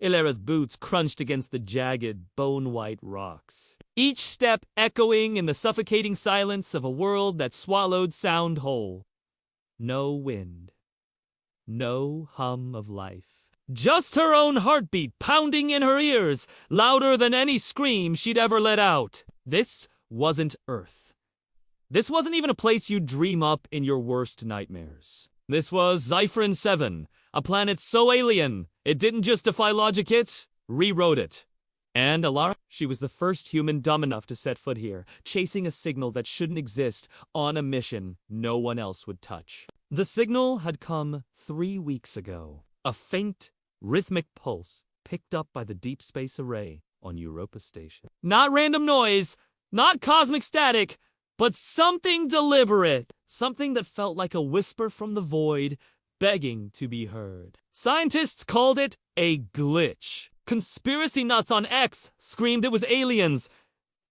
Ilara's boots crunched against the jagged, bone-white rocks, each step echoing in the suffocating silence of a world that swallowed sound whole. No wind. No hum of life. Just her own heartbeat pounding in her ears, louder than any scream she'd ever let out. This wasn't Earth. This wasn't even a place you'd dream up in your worst nightmares. This was Zyphrin 7, a planet so alien, it didn't just defy logic, it rewrote it. And Ilara, she was the first human dumb enough to set foot here, chasing a signal that shouldn't exist, on a mission no one else would touch. The signal had come 3 weeks ago. A faint, rhythmic pulse picked up by the Deep Space Array on Europa Station. Not random noise, not cosmic static, but something deliberate. Something that felt like a whisper from the void, begging to be heard. Scientists called it a glitch. Conspiracy nuts on X screamed it was aliens.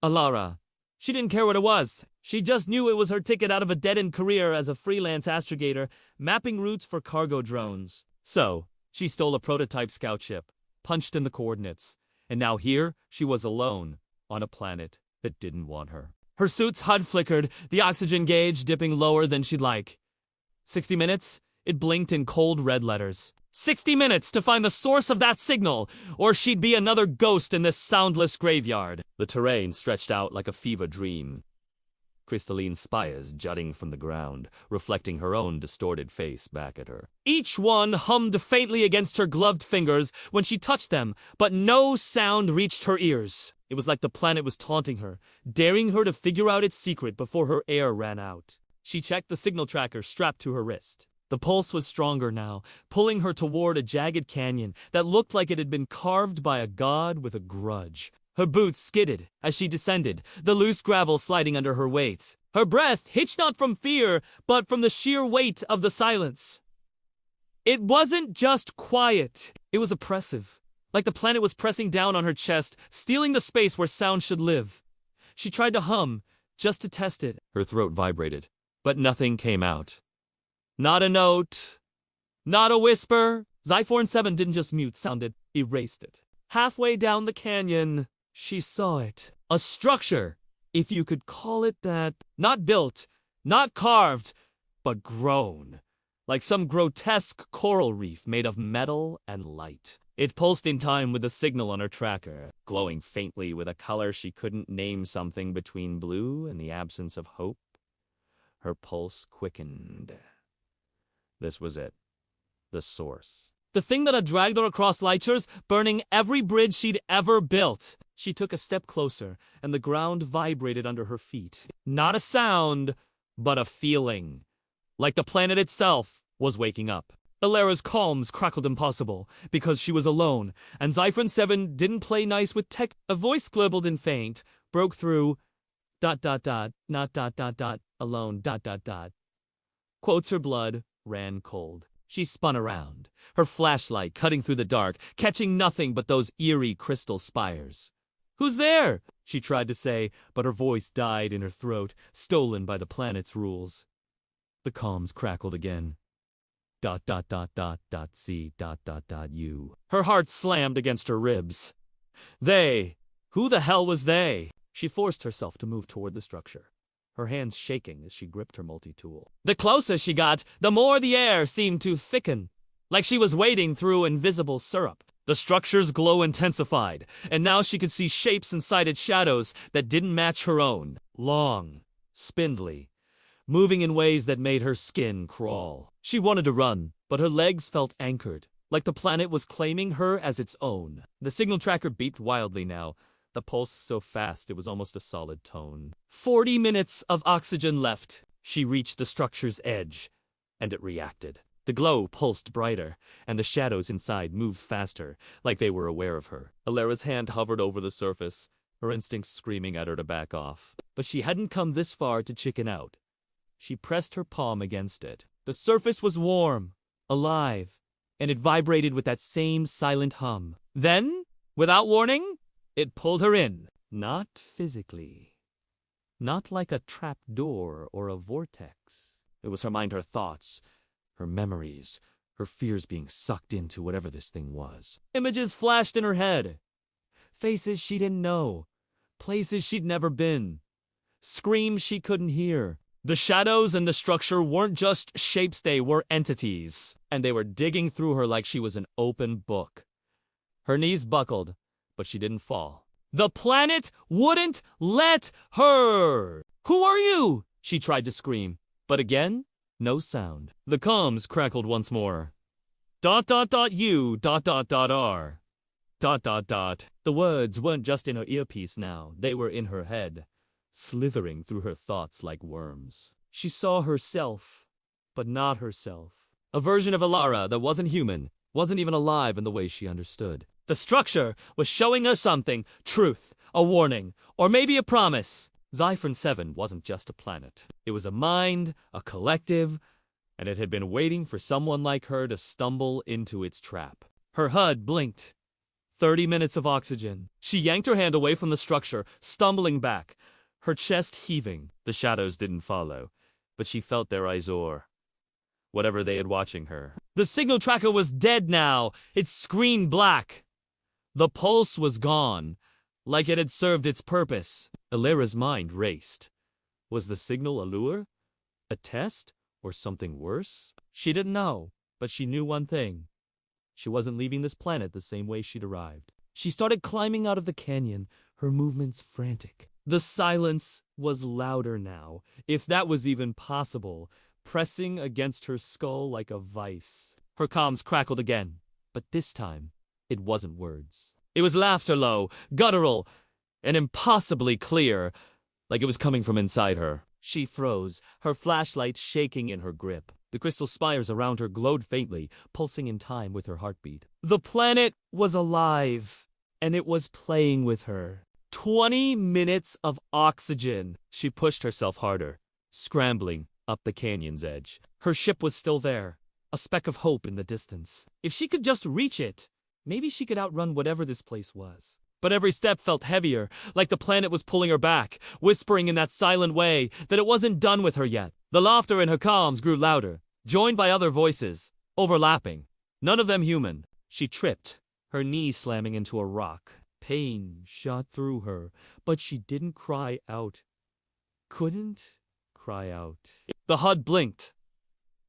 Ilara, she didn't care what it was. She just knew it was her ticket out of a dead-end career as a freelance astrogator, mapping routes for cargo drones. So, she stole a prototype scout ship, punched in the coordinates, and now here she was alone on a planet that didn't want her. Her suit's HUD flickered, the oxygen gauge dipping lower than she'd like. 60 minutes? It blinked in cold red letters. 60 minutes to find the source of that signal, or she'd be another ghost in this soundless graveyard. The terrain stretched out like a fever dream. Crystalline spires jutting from the ground, reflecting her own distorted face back at her. Each one hummed faintly against her gloved fingers when she touched them, but no sound reached her ears. It was like the planet was taunting her, daring her to figure out its secret before her air ran out. She checked the signal tracker strapped to her wrist. The pulse was stronger now, pulling her toward a jagged canyon that looked like it had been carved by a god with a grudge. Her boots skidded as she descended, the loose gravel sliding under her weight. Her breath hitched not from fear, but from the sheer weight of the silence. It wasn't just quiet, it was oppressive. Like the planet was pressing down on her chest, stealing the space where sound should live. She tried to hum, just to test it. Her throat vibrated, but nothing came out. Not a note, not a whisper. Zyphrin 7 didn't just mute sound, it erased it. Halfway down the canyon, she saw it. A structure, if you could call it that. Not built, not carved, but grown. Like some grotesque coral reef made of metal and light. It pulsed in time with the signal on her tracker, glowing faintly with a color she couldn't name, something between blue and the absence of hope. Her pulse quickened. This was it. The source. The thing that had dragged her across light years, burning every bridge she'd ever built. She took a step closer, and the ground vibrated under her feet. Not a sound, but a feeling. Like the planet itself was waking up. Ilara's calms crackled impossible, because she was alone, and Zyphrin 7 didn't play nice with tech. A voice glibbled and faint, broke through, ... not ... alone ... Quotes her blood ran cold. She spun around, her flashlight cutting through the dark, catching nothing but those eerie crystal spires. "Who's there?" she tried to say, but her voice died in her throat, stolen by the planet's rules. The comms crackled again. ... C ... U. Her heart slammed against her ribs. They! Who the hell was they? She forced herself to move toward the structure, her hands shaking as she gripped her multi-tool. The closer she got, the more the air seemed to thicken, like she was wading through invisible syrup. The structure's glow intensified, and now she could see shapes inside its shadows that didn't match her own. Long, spindly, moving in ways that made her skin crawl. She wanted to run, but her legs felt anchored, like the planet was claiming her as its own. The signal tracker beeped wildly now, the pulse so fast it was almost a solid tone. 40 minutes of oxygen left. She reached the structure's edge, and it reacted. The glow pulsed brighter, and the shadows inside moved faster, like they were aware of her. Ilara's hand hovered over the surface, her instincts screaming at her to back off. But she hadn't come this far to chicken out. She pressed her palm against it. The surface was warm, alive, and it vibrated with that same silent hum. Then, without warning, it pulled her in. Not physically. Not like a trap door or a vortex. It was her mind, her thoughts, her memories, her fears being sucked into whatever this thing was. Images flashed in her head. Faces she didn't know. Places she'd never been. Screams she couldn't hear. The shadows and the structure weren't just shapes, they were entities. And they were digging through her like she was an open book. Her knees buckled, but she didn't fall. The planet wouldn't let her! Who are you? She tried to scream. But again, no sound. The comms crackled once more. ... you ... r ... ... The words weren't just in her earpiece now, they were in her head, slithering through her thoughts like worms. She saw herself, but not herself. A version of Alara that wasn't human, wasn't even alive in the way she understood. The structure was showing her something, truth, a warning, or maybe a promise. Zyphron 7 wasn't just a planet. It was a mind, a collective, and it had been waiting for someone like her to stumble into its trap. Her HUD blinked. 30 minutes of oxygen. She yanked her hand away from the structure, stumbling back, her chest heaving. The shadows didn't follow, but she felt their eyes or whatever they had watching her. The signal tracker was dead now, its screen black. The pulse was gone, like it had served its purpose. Alera's mind raced. Was the signal a lure? A test? Or something worse? She didn't know, but she knew one thing. She wasn't leaving this planet the same way she'd arrived. She started climbing out of the canyon, her movements frantic. The silence was louder now, if that was even possible, pressing against her skull like a vice. Her comms crackled again, but this time, it wasn't words. It was laughter low, guttural, and impossibly clear, like it was coming from inside her. She froze, her flashlight shaking in her grip. The crystal spires around her glowed faintly, pulsing in time with her heartbeat. The planet was alive, and it was playing with her. 20 minutes of oxygen. She pushed herself harder, scrambling up the canyon's edge. Her ship was still there, a speck of hope in the distance. If she could just reach it, maybe she could outrun whatever this place was. But every step felt heavier, like the planet was pulling her back, whispering in that silent way that it wasn't done with her yet. The laughter in her comms grew louder, joined by other voices, overlapping, none of them human. She tripped, her knee slamming into a rock. Pain shot through her, but she didn't cry out. Couldn't cry out. The HUD blinked.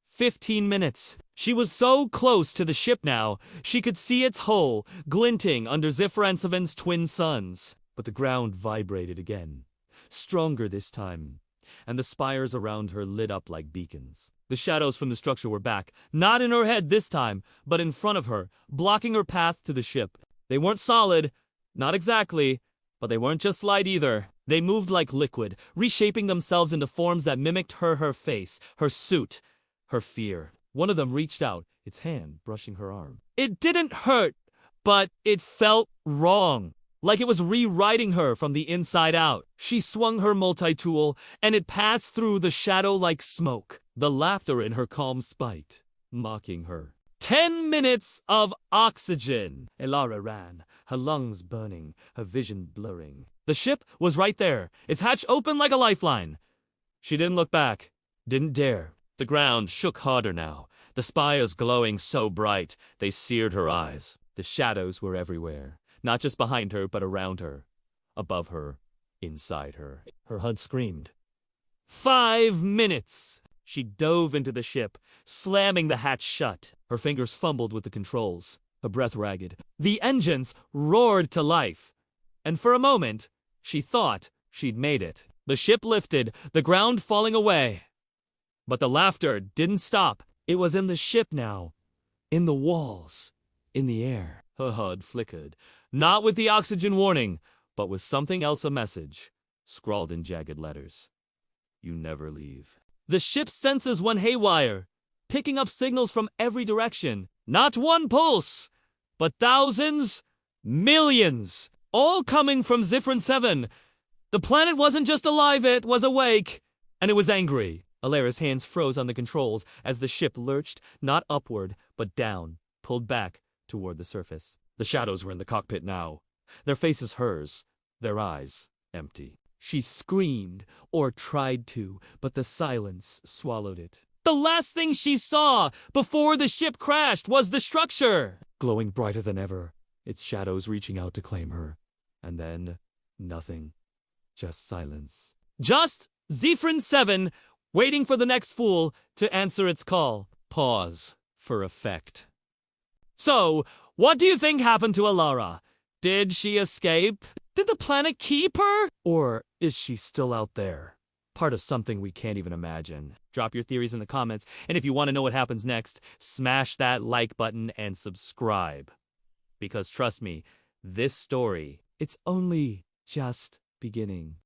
15 minutes. She was so close to the ship now, she could see its hull glinting under Zyphron 7's twin suns. But the ground vibrated again, stronger this time, and the spires around her lit up like beacons. The shadows from the structure were back, not in her head this time, but in front of her, blocking her path to the ship. They weren't solid, not exactly, but they weren't just light either. They moved like liquid, reshaping themselves into forms that mimicked her face, her suit, her fear. One of them reached out, its hand brushing her arm. It didn't hurt, but it felt wrong, like it was rewriting her from the inside out. She swung her multi-tool, and it passed through the shadow like smoke. The laughter in her calm spiked, mocking her. 10 minutes of oxygen. Alara ran, her lungs burning, her vision blurring. The ship was right there, its hatch open like a lifeline. She didn't look back, didn't dare. The ground shook harder now, the spires glowing so bright they seared her eyes. The shadows were everywhere, not just behind her but around her, above her, inside her. Her HUD screamed. 5 minutes! She dove into the ship, slamming the hatch shut. Her fingers fumbled with the controls, her breath ragged. The engines roared to life, and for a moment, she thought she'd made it. The ship lifted, the ground falling away. But the laughter didn't stop. It was in the ship now, in the walls, in the air. Her HUD flickered, not with the oxygen warning, but with something else, a message, scrawled in jagged letters. You never leave. The ship's sensors went haywire, picking up signals from every direction. Not one pulse, but thousands, millions, all coming from Zyphron 7. The planet wasn't just alive, it was awake, and it was angry. Alera's hands froze on the controls as the ship lurched, not upward, but down, pulled back toward the surface. The shadows were in the cockpit now, their faces hers, their eyes empty. She screamed, or tried to, but the silence swallowed it. The last thing she saw before the ship crashed was the structure, glowing brighter than ever, its shadows reaching out to claim her. And then, nothing. Just silence. Just Zephyrin 7, waiting for the next fool to answer its call. Pause for effect. So, what do you think happened to Alara? Did she escape? Did the planet keep her? Or is she still out there? Part of something we can't even imagine. Drop your theories in the comments, and if you want to know what happens next, smash that like button and subscribe. Because trust me, this story, it's only just beginning.